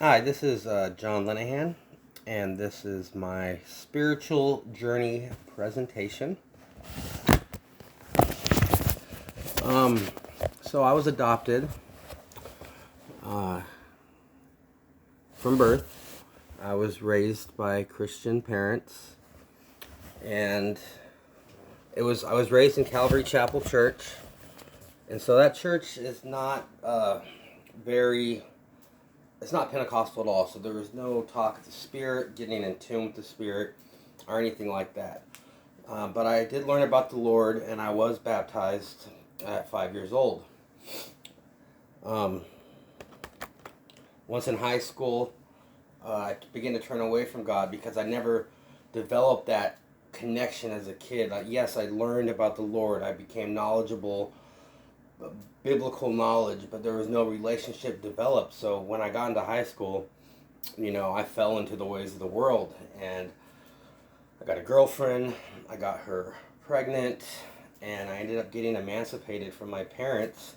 Hi, this is John Linehan, and this is my spiritual journey presentation. Um, so I was adopted uh, from birth. I was raised by Christian parents, and I was raised in Calvary Chapel Church, and so that church is not very. It's not Pentecostal at all. So there was no talk of the Spirit, getting in tune with the Spirit, or anything like that. But I did learn about the Lord, and I was baptized at 5 years old. Um, Once in high school, I began to turn away from God because I never developed that connection as a kid. Yes, I learned about the Lord. I became knowledgeable, biblical knowledge, but there was no relationship developed. So when I got into high school, I fell into the ways of the world, and I got a girlfriend. I got her pregnant, and I ended up getting emancipated from my parents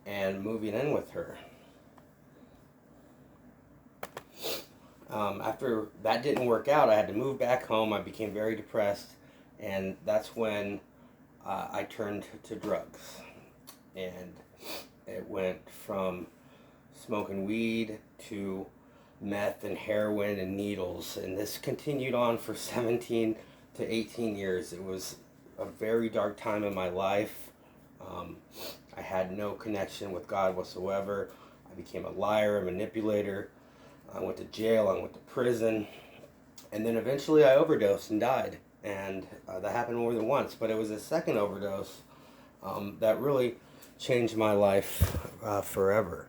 and moving in with her. After that didn't work out, I had to move back home. I became very depressed, and that's when I turned to drugs. And it went from smoking weed to meth and heroin and needles, and this continued on for 17 to 18 years. It was a very dark time in my life. Um, I had no connection with God whatsoever. I became a liar, a manipulator. I went to jail, I went to prison, and then eventually I overdosed and died. And that happened more than once, but it was a second overdose that really changed my life forever.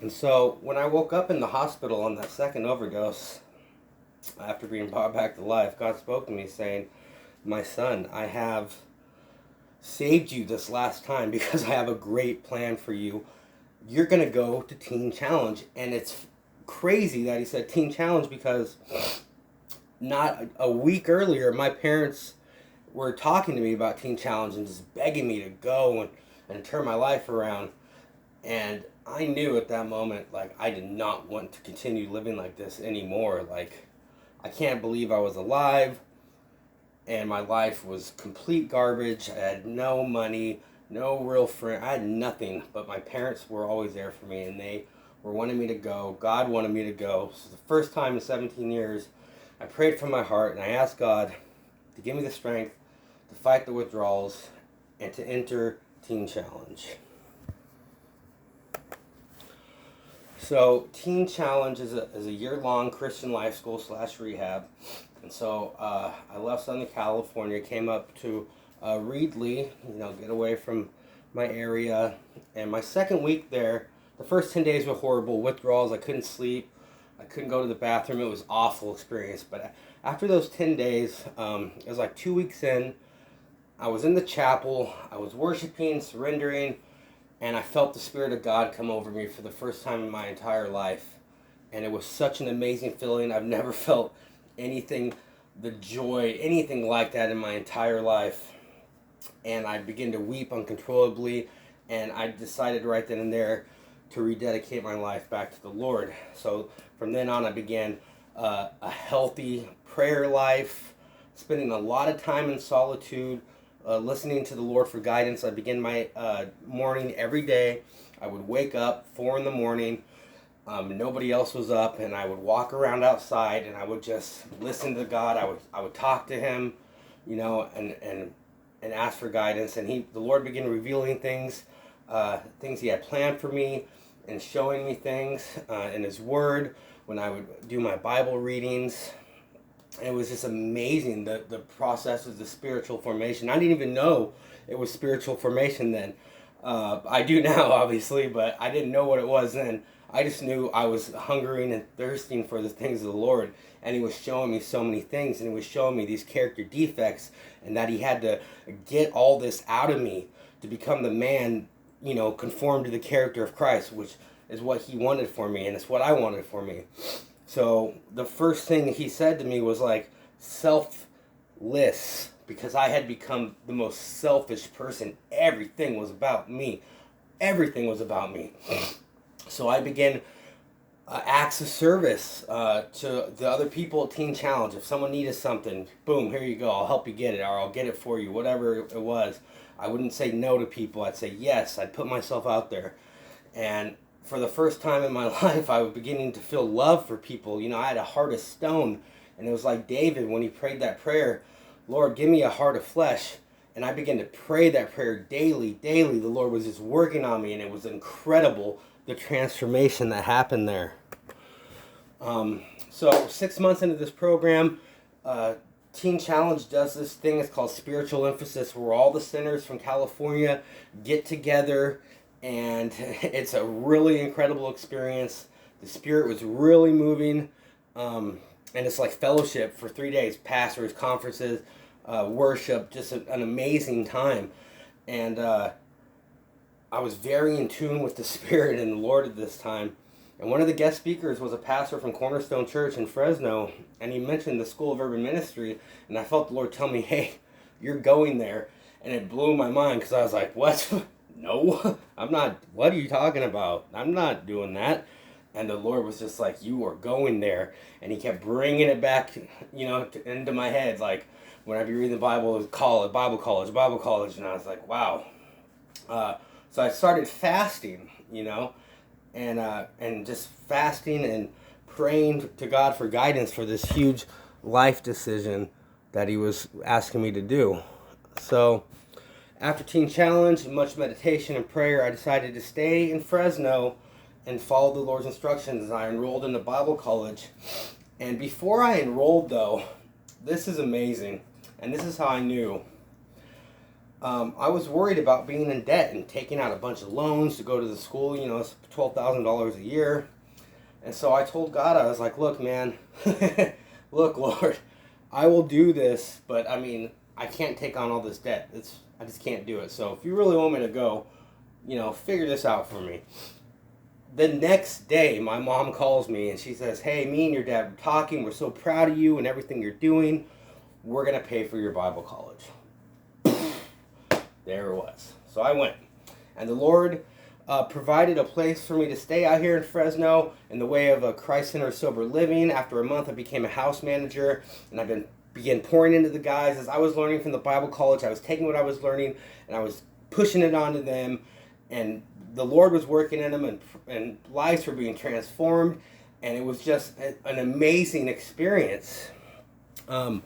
And so when I woke up in the hospital on that second overdose, after being brought back to life, God spoke to me saying, "My son, I have saved you this last time because I have a great plan for you. You're going to go to Teen Challenge." And it's crazy that he said Teen Challenge because not a week earlier, my parents were talking to me about Teen Challenge and just begging me to go and turn my life around. And I knew at that moment, like, I did not want to continue living like this anymore. Like, I can't believe I was alive, and my life was complete garbage. I had no money, no real friend. I had nothing, but my parents were always there for me, and they were wanting me to go. God wanted me to go. So the first time in 17 years, I prayed from my heart, and I asked God to give me the strength to fight the withdrawals and to enter Teen Challenge. So Teen Challenge is a year-long Christian life school / rehab. And so I left Southern California, came up to Reedley, get away from my area. And my second week there, the first 10 days were horrible. Withdrawals, I couldn't sleep. I couldn't go to the bathroom. It was an awful experience. But after those 10 days, it was like 2 weeks in, I was in the chapel. I was worshiping, surrendering, and I felt the Spirit of God come over me for the first time in my entire life. And it was such an amazing feeling. I've never felt anything, the joy, anything like that in my entire life. And I began to weep uncontrollably, and I decided right then and there to rededicate my life back to the Lord. So from then on, I began a healthy prayer life, spending a lot of time in solitude, listening to the Lord for guidance. I began my morning every day. I would wake up 4 in the morning. Nobody else was up, and I would walk around outside, and I would just listen to God. I would talk to Him, and ask for guidance. And the Lord began revealing things He had planned for me, and showing me things in His Word when I would do my Bible readings. And it was just amazing, the process of the spiritual formation. I didn't even know it was spiritual formation then. I do now, obviously, but I didn't know what it was then. I just knew I was hungering and thirsting for the things of the Lord, and He was showing me so many things, and He was showing me these character defects, and that He had to get all this out of me to become the man, conformed to the character of Christ, which is what He wanted for me, and it's what I wanted for me. So the first thing He said to me was like, selfless, because I had become the most selfish person. Everything was about me. Everything was about me. So I began acts of service to the other people at Teen Challenge. If someone needed something, boom, here you go. I'll help you get it, or I'll get it for you, whatever it was. I wouldn't say no to people. I'd say yes. I'd put myself out there. And for the first time in my life, I was beginning to feel love for people. You know, I had a heart of stone. And it was like David when he prayed that prayer, Lord, give me a heart of flesh. And I began to pray that prayer daily, daily. The Lord was just working on me, and it was incredible, the transformation that happened there. So 6 months into this program, Teen Challenge does this thing. It's called Spiritual Emphasis, where all the sinners from California get together, and it's a really incredible experience. The Spirit was really moving, and it's like fellowship for 3 days, pastors, conferences, worship, just an amazing time. And I was very in tune with the Spirit and the Lord at this time. And one of the guest speakers was a pastor from Cornerstone Church in Fresno, and he mentioned the School of Urban Ministry, and I felt the Lord tell me, hey, you're going there. And it blew my mind, because I was like, what? No, I'm not. What are you talking about? I'm not doing that. And the Lord was just like, you are going there. And he kept bringing it back, into my head. Like, whenever you read the Bible, it was college, Bible college, Bible college. And I was like, wow. So I started fasting, and just fasting and praying to God for guidance for this huge life decision that he was asking me to do. So after Teen Challenge and much meditation and prayer, I decided to stay in Fresno and follow the Lord's instructions. I enrolled in the Bible college. And before I enrolled, though, this is amazing, and this is how I knew. I was worried about being in debt and taking out a bunch of loans to go to the school. It's $12,000 a year. And so I told God, I was like, look, man, look, Lord, I will do this, but I can't take on all this debt. I just can't do it. So if you really want me to go, figure this out for me. The next day, my mom calls me and she says, hey, me and your dad were talking. We're so proud of you and everything you're doing. We're going to pay for your Bible college. There it was. So I went. And the Lord provided a place for me to stay out here in Fresno in the way of a Christ-centered sober living. After a month, I became a house manager, and I began pouring into the guys. As I was learning from the Bible college, I was taking what I was learning, and I was pushing it onto them. And the Lord was working in them, and lives were being transformed. And it was just an amazing experience. And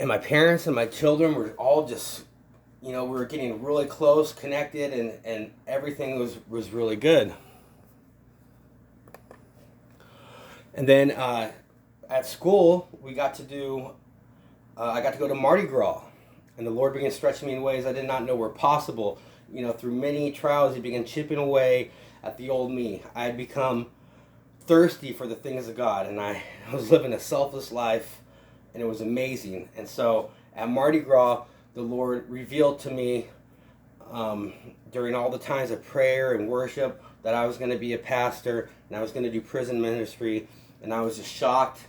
my parents and my children were all just... we were getting really close, connected, and everything was really good. And then at school, I got to go to Mardi Gras. And the Lord began stretching me in ways I did not know were possible. Through many trials, he began chipping away at the old me. I had become thirsty for the things of God, and I was living a selfless life, and it was amazing. And so at Mardi Gras, the Lord revealed to me during all the times of prayer and worship that I was going to be a pastor and I was going to do prison ministry. And I was just shocked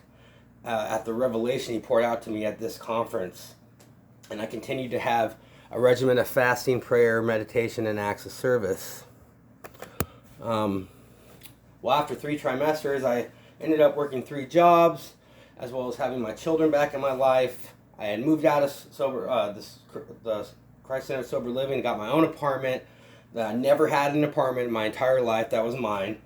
at the revelation he poured out to me at this conference. And I continued to have a regimen of fasting, prayer, meditation, and acts of service. Well, after 3 trimesters, I ended up working 3 jobs, as well as having my children back in my life. I had moved out of the Christ-centered sober living, got my own apartment. I never had an apartment in my entire life. That was mine.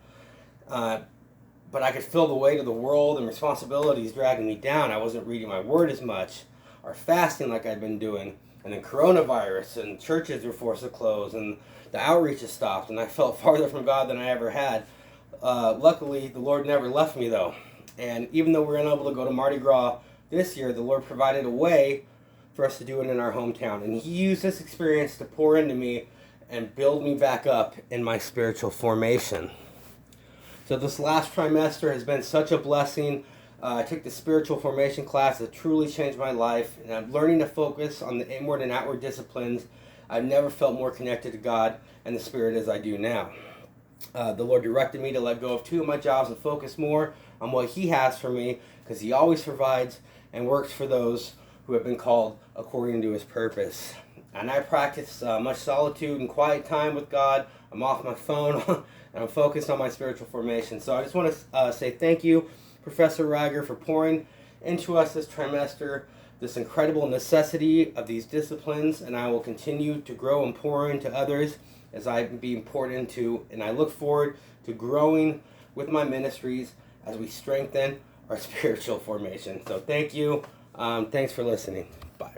But I could feel the weight of the world and responsibilities dragging me down. I wasn't reading my word as much or fasting like I'd been doing. And then coronavirus and churches were forced to close and the outreach has stopped. And I felt farther from God than I ever had. Luckily, the Lord never left me, though. And even though we were unable to go to Mardi Gras this year, the Lord provided a way for us to do it in our hometown. And he used this experience to pour into me and build me back up in my spiritual formation. So this last trimester has been such a blessing. I took the spiritual formation class that truly changed my life. And I'm learning to focus on the inward and outward disciplines. I've never felt more connected to God and the Spirit as I do now. The Lord directed me to let go of 2 of my jobs and focus more on what he has for me, because he always provides and works for those who have been called according to his purpose. And I practice much solitude and quiet time with God. I'm off my phone and I'm focused on my spiritual formation. So I just want to say thank you, Professor Reiger, for pouring into us this trimester this incredible necessity of these disciplines, and I will continue to grow and pour into others as I be poured into, and I look forward to growing with my ministries as we strengthen our spiritual formation. So thank you. Thanks for listening. Bye.